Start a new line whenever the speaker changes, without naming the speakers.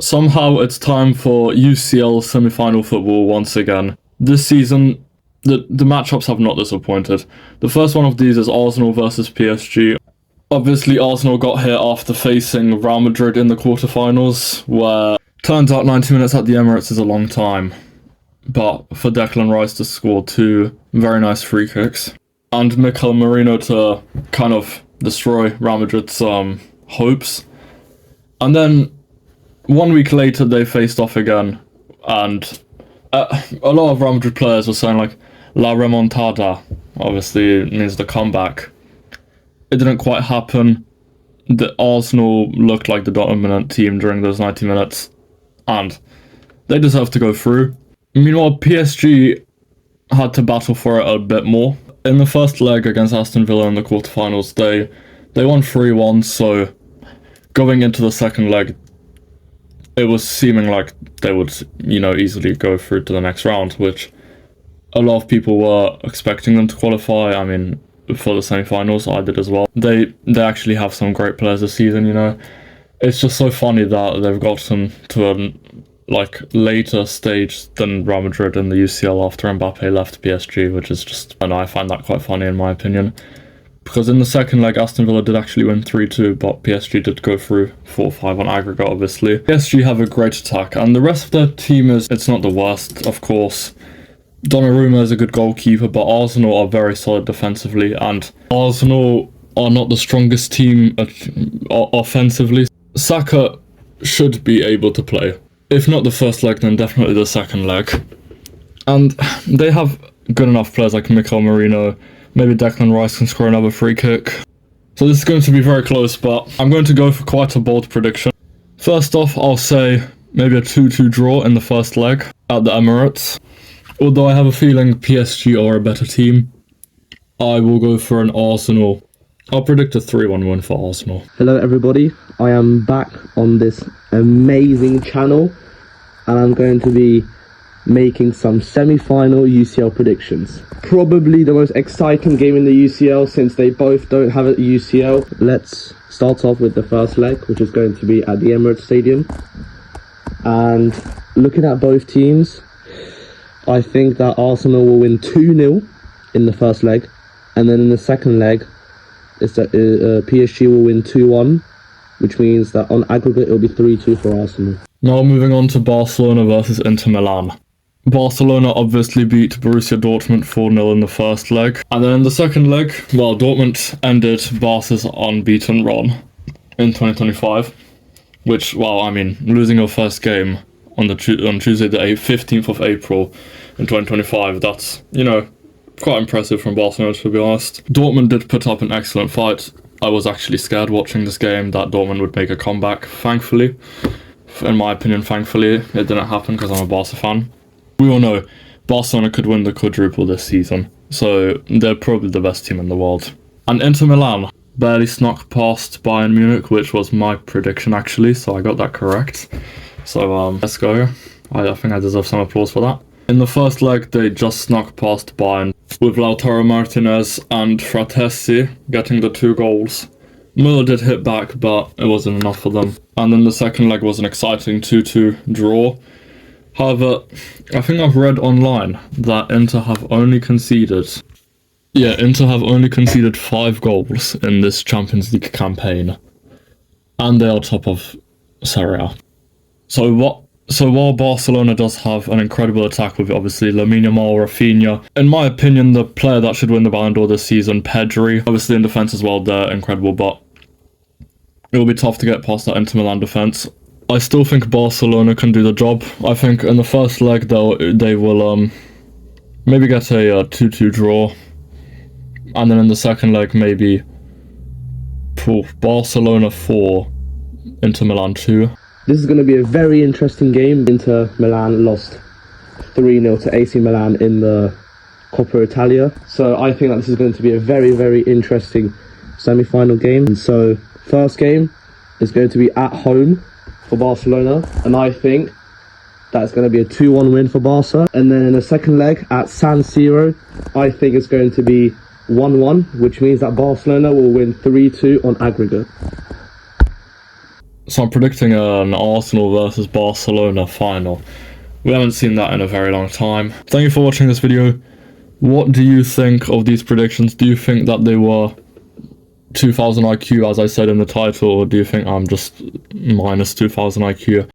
Somehow it's time for UCL semi-final football once again. This season, the matchups have not disappointed. The first one of these is Arsenal versus PSG. Obviously, Arsenal got here after facing Real Madrid in the quarterfinals, where turns out 90 minutes at the Emirates is a long time. But for Declan Rice to score two very nice free kicks, and Mikel Merino to kind of destroy Real Madrid's hopes. And then 1 week later, they faced off again, and a lot of Real Madrid players were saying, like, La Remontada, obviously it means the comeback. It didn't quite happen. The Arsenal looked like the dominant team during those 90 minutes, and they deserved to go through. Meanwhile, PSG had to battle for it a bit more. In the first leg against Aston Villa in the quarterfinals, they won 3-1, so going into the second leg, it was seeming like they would, easily go through to the next round, which a lot of people were expecting them to qualify. I mean, for the semi-finals, I did as well. They actually have some great players this season, It's just so funny that they've gotten to a later stage than Real Madrid in the UCL after Mbappe left PSG, which is just, and I find that quite funny in my opinion. Because in the second leg, Aston Villa did actually win 3-2, but PSG did go through 4-5 on aggregate, obviously. PSG have a great attack, and the rest of their team it's not the worst, of course. Donnarumma is a good goalkeeper, but Arsenal are very solid defensively, and Arsenal are not the strongest team offensively. Saka should be able to play. If not the first leg, then definitely the second leg. And they have good enough players like Mikel Merino. Maybe Declan Rice can score another free kick. So this is going to be very close, but I'm going to go for quite a bold prediction. First off, I'll say maybe a 2-2 draw in the first leg at the Emirates. Although I have a feeling PSG are a better team, I will go for an Arsenal. I'll predict a 3-1 win for Arsenal.
Hello everybody, I am back on this amazing channel and I'm going to be making some semi-final UCL predictions. Probably the most exciting game in the UCL since they both don't have a UCL. Let's start off with the first leg, which is going to be at the Emirates Stadium. And looking at both teams, I think that Arsenal will win 2-0 in the first leg, and then in the second leg, PSG will win 2-1, which means that on aggregate it will be 3-2 for Arsenal.
Now moving on to Barcelona versus Inter Milan. Barcelona obviously beat Borussia Dortmund 4-0 in the first leg, and then in the second leg, well, Dortmund ended Barca's unbeaten run in 2025, which, well, I mean, losing your first game on Tuesday the 15th of April in 2025, that's, quite impressive from Barcelona, to be honest. Dortmund did put up an excellent fight. I was actually scared watching this game that Dortmund would make a comeback, thankfully. In my opinion, thankfully, it didn't happen because I'm a Barca fan. We all know Barcelona could win the quadruple this season, so they're probably the best team in the world. And Inter Milan barely snuck past Bayern Munich, which was my prediction actually, so I got that correct. So let's go. I think I deserve some applause for that. In the first leg, they just snuck past Bayern, with Lautaro Martinez and Fratesi getting the 2 goals. Müller did hit back, but it wasn't enough for them. And then the second leg was an exciting 2-2 draw. However, I think I've read online that Inter have only conceded 5 goals in this Champions League campaign. And they are top of Serie A. So while Barcelona does have an incredible attack with obviously Lamine Yamal, Rafinha, in my opinion, the player that should win the Ballon d'Or this season, Pedri, obviously in defence as well, they're incredible, but it will be tough to get past that Inter Milan defence. I still think Barcelona can do the job. I think in the first leg they will maybe get a 2-2 draw, and then in the second leg maybe Barcelona 4, Inter Milan 2.
This is going to be a very interesting game. Inter Milan lost 3-0 to AC Milan in the Coppa Italia. So I think that this is going to be a very, very interesting semi-final game. And so first game is going to be at home for Barcelona. And I think that's going to be a 2-1 win for Barca. And then in the second leg at San Siro, I think it's going to be 1-1, which means that Barcelona will win 3-2 on aggregate.
So I'm predicting an Arsenal versus Barcelona final. We haven't seen that in a very long time. Thank you for watching this video. What do you think of these predictions? Do you think that they were 2000 IQ as I said in the title, or do you think I'm just minus 2000 IQ?